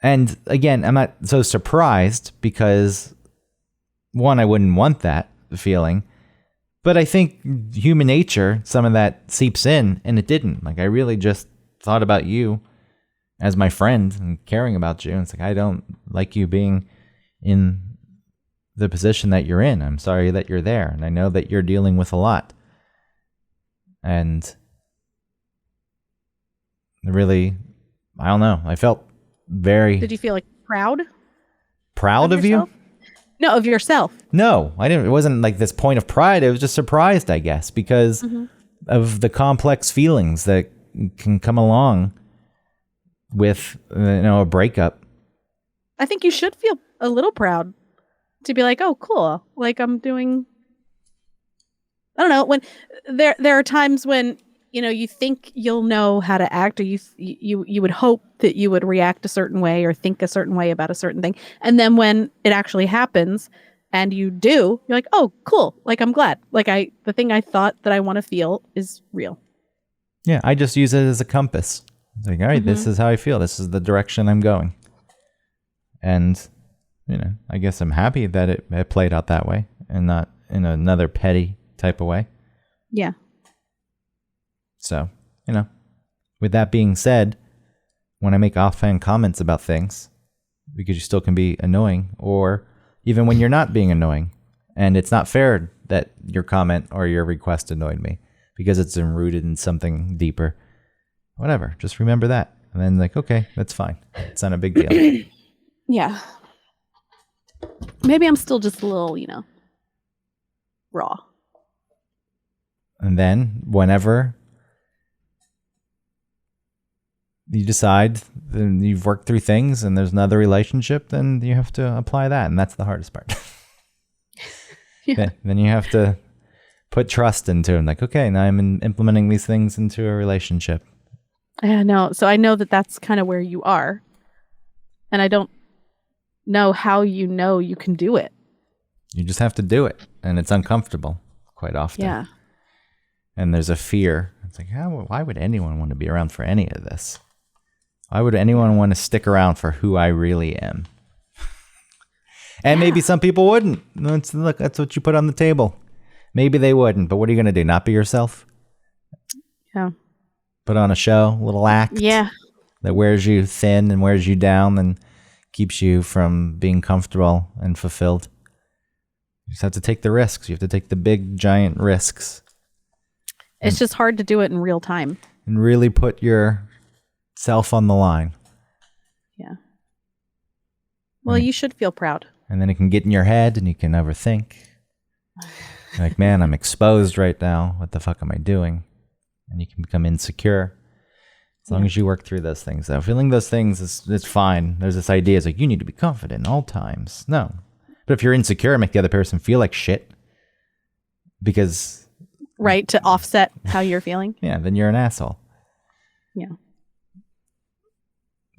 S1: And again, I'm not so surprised because, one, I wouldn't want that feeling. But I think human nature, some of that seeps in, and it didn't. Like, I really just thought about you as my friend and caring about you. And it's like, I don't like you being in the position that you're in. I'm sorry that you're there. And I know that you're dealing with a lot. And really, I don't know. I felt very...
S3: Did you feel like proud?
S1: Proud of you?
S3: No, of yourself.
S1: No, I didn't. It wasn't like this point of pride. I was just surprised, I guess, because of the complex feelings that can come along with, a breakup.
S3: I think you should feel a little proud to be like, oh, cool. Like, I'm doing, I don't know, when there are times when, you think you'll know how to act, or you would hope that you would react a certain way or think a certain way about a certain thing. And then when it actually happens and you do, you're like, oh, cool. Like, I'm glad. Like, the thing I thought that I want to feel is real.
S1: Yeah, I just use it as a compass. It's like, all right, this is how I feel. This is the direction I'm going. And, I guess I'm happy that it played out that way and not in another petty type of way.
S3: Yeah.
S1: So, with that being said, when I make offhand comments about things, because you still can be annoying, or even when you're not being annoying, and it's not fair that your comment or your request annoyed me because it's rooted in something deeper. Whatever, just remember that. And then like, okay, that's fine. It's not a big deal.
S3: Yeah. Maybe I'm still just a little, raw.
S1: And then whenever you decide, then you've worked through things and there's another relationship, then you have to apply that. And that's the hardest part. Yeah. Then you have to put trust into it. Like, okay, now I'm implementing these things into a relationship.
S3: Yeah, no. So I know that that's kind of where you are. And I don't know how you can do it.
S1: You just have to do it. And it's uncomfortable quite often.
S3: Yeah.
S1: And there's a fear. It's like, why would anyone want to be around for any of this? Why would anyone want to stick around for who I really am? And maybe some people wouldn't. Look, that's what you put on the table. Maybe they wouldn't, but what are you going to do? Not be yourself?
S3: Yeah.
S1: Put on a show, a little act?
S3: Yeah.
S1: that wears you thin and wears you down and keeps you from being comfortable and fulfilled. You just have to take the risks. You have to take the big, giant risks.
S3: It's just hard to do it in real time.
S1: And really put yourself on the line.
S3: Yeah. Well, you should feel proud.
S1: And then it can get in your head and you can overthink. Like, man, I'm exposed right now. What the fuck am I doing? And you can become insecure. As long as you work through those things, though. Feeling those things is fine. There's this idea, it's like, you need to be confident at all times. No. But if you're insecure, make the other person feel like shit. Because...
S3: Right, to offset how you're feeling.
S1: Yeah, then you're an asshole.
S3: Yeah.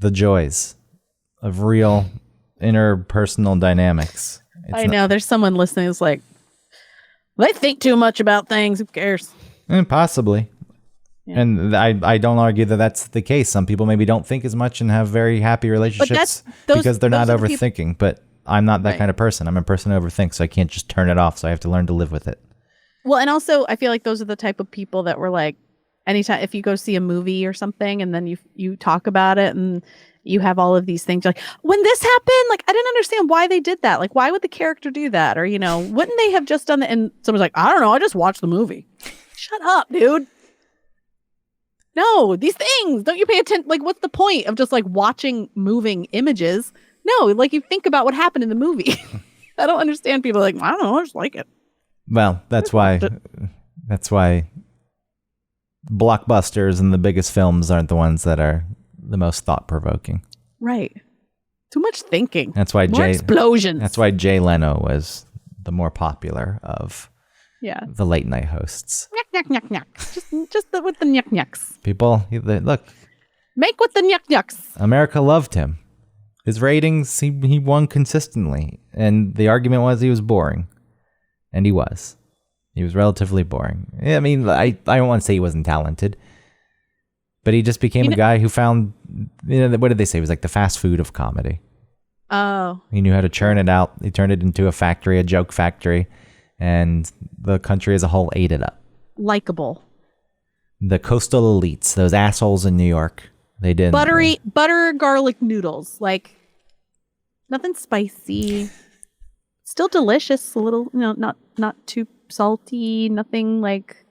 S1: The joys of real interpersonal dynamics.
S3: I know, there's someone listening who's like, they think too much about things. Who cares?
S1: Possibly. Yeah. And I don't argue that that's the case. Some people maybe don't think as much and have very happy relationships because they're not overthinking. But I'm not that kind of person. I'm a person who overthinks, so I can't just turn it off. So I have to learn to live with it.
S3: Well, and also I feel like those are the type of people that were like, anytime if you go see a movie or something and then you talk about it and you have all of these things like, when this happened, like, I didn't understand why they did that. Like, why would the character do that? Or, wouldn't they have just done that? And someone's like, I don't know. I just watched the movie. Shut up, dude. No, these things. Don't you pay attention? Like, what's the point of just like watching moving images? No, like you think about what happened in the movie. I don't understand people like, I don't know. I just like it.
S1: Well, that's why blockbusters and the biggest films aren't the ones that are the most thought-provoking.
S3: Right. Too much thinking.
S1: That's why
S3: explosions.
S1: That's why Jay Leno was the more popular of the late night hosts.
S3: Nyuk, nyuk, nyuk, nyuk. Just with the nyuk nyuks.
S1: People, look.
S3: Make with the nyuk nyuks.
S1: America loved him. His ratings, he won consistently. And the argument was he was boring. And he was. He was relatively boring. I mean, I don't want to say he wasn't talented. But he just became a guy who found, what did they say? It was like the fast food of comedy.
S3: Oh.
S1: He knew how to churn it out. He turned it into a factory, a joke factory. And the country as a whole ate it up.
S3: Likeable.
S1: The coastal elites, those assholes in New York, they didn't.
S3: Butter garlic noodles. Like, nothing spicy. Still delicious. A little, not too salty. Nothing like...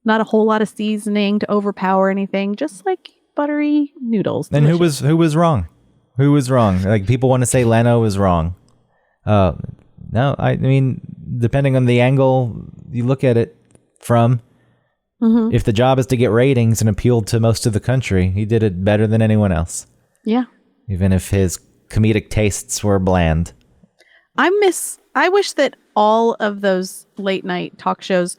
S3: Not a whole lot of seasoning to overpower anything. Just like buttery noodles.
S1: And who was wrong? Who was wrong? Like, people want to say Leno was wrong. No, I mean, depending on the angle you look at it from, if the job is to get ratings and appeal to most of the country, he did it better than anyone else.
S3: Yeah.
S1: Even if his comedic tastes were bland.
S3: I wish that all of those late night talk shows,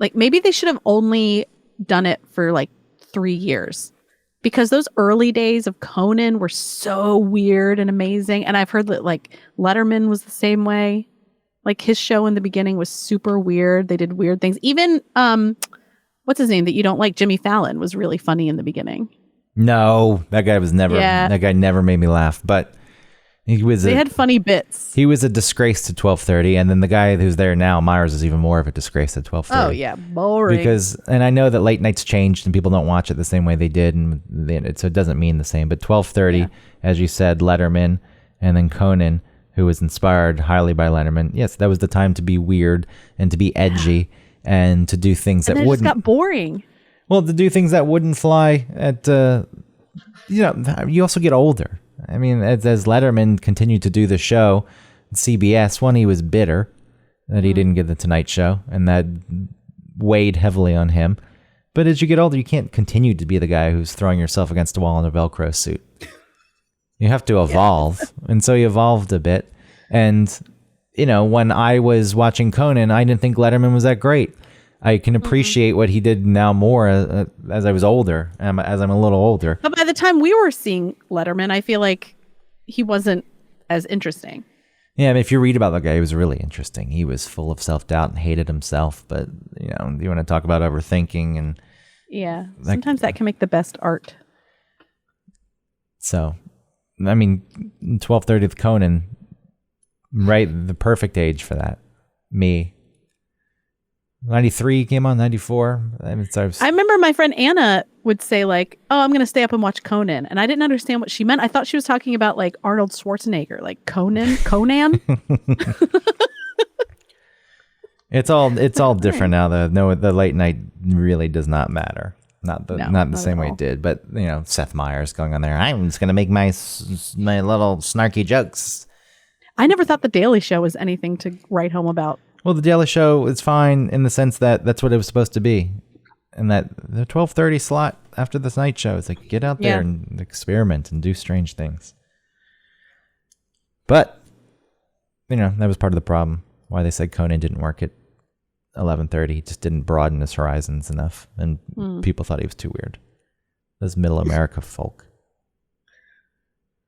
S3: like, maybe they should have only done it for like 3 years, because those early days of Conan were so weird and amazing. And I've heard that like Letterman was the same way. Like, his show in the beginning was super weird. They did weird things. Even, what's his name that you don't like? Jimmy Fallon was really funny in the beginning.
S1: No, that guy never made me laugh, but they
S3: had funny bits.
S1: He was a disgrace to 12:30, and then the guy who's there now, Myers, is even more of a disgrace to 12:30.
S3: Oh yeah, boring.
S1: And I know that late nights changed and people don't watch it the same way they did, so it doesn't mean the same. But 12:30, as you said, Letterman, and then Conan, who was inspired highly by Letterman. Yes, that was the time to be weird and to be edgy and to do things that wouldn't. It just
S3: got boring.
S1: Well, to do things that wouldn't fly at. You also get older. I mean, as Letterman continued to do the show, CBS, he was bitter that he didn't get the Tonight Show, and that weighed heavily on him. But as you get older, you can't continue to be the guy who's throwing yourself against a wall in a Velcro suit. You have to evolve. And so he evolved a bit. And, when I was watching Conan, I didn't think Letterman was that great. I can appreciate what he did now more as I was older, as I'm a little older.
S3: But by the time we were seeing Letterman, I feel like he wasn't as interesting.
S1: Yeah, I mean, if you read about the guy, he was really interesting. He was full of self-doubt and hated himself. But, you want to talk about overthinking and...
S3: Yeah, sometimes that can make the best art.
S1: So, I mean, 12:30 with Conan, right? The perfect age for that. Me. 93 came on, 94.
S3: I remember my friend Anna would say like, "Oh, I'm going to stay up and watch Conan," and I didn't understand what she meant. I thought she was talking about like Arnold Schwarzenegger, like Conan.
S1: It's all different now. The late night really does not matter. Not the same way it did. But Seth Meyers going on there. I'm just gonna make my little snarky jokes.
S3: I never thought the Daily Show was anything to write home about.
S1: Well, the Daily Show is fine in the sense that that's what it was supposed to be, and that the 12:30 slot after this night show is like get out there and experiment and do strange things. But that was part of the problem. Why they said Conan didn't work at 11:30. He just didn't broaden his horizons enough, and people thought he was too weird. Those middle America folk.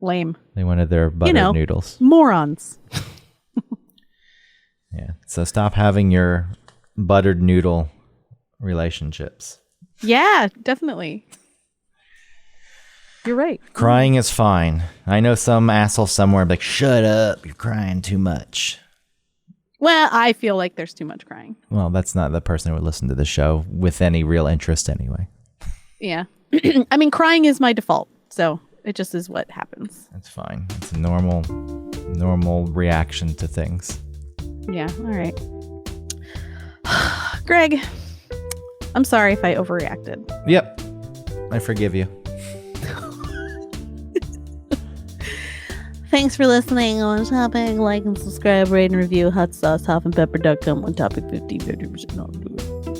S3: Lame.
S1: They wanted their buttered noodles.
S3: Morons.
S1: Yeah. So stop having your buttered noodle relationships.
S3: Yeah, definitely. You're right.
S1: Crying is fine. I know some asshole somewhere like, shut up, you're crying too much.
S3: Well, I feel like there's too much crying.
S1: Well, that's not the person who would listen to the show with any real interest anyway.
S3: Yeah. I mean, crying is my default, so it just is what happens.
S1: That's fine. It's a normal reaction to things.
S3: Yeah, all right. Greg, I'm sorry if I overreacted.
S1: Yep. I forgive you.
S2: Thanks for listening. On topic, like and subscribe, rate and review, hot sauce, hotandpepper.com, on topic 50% off.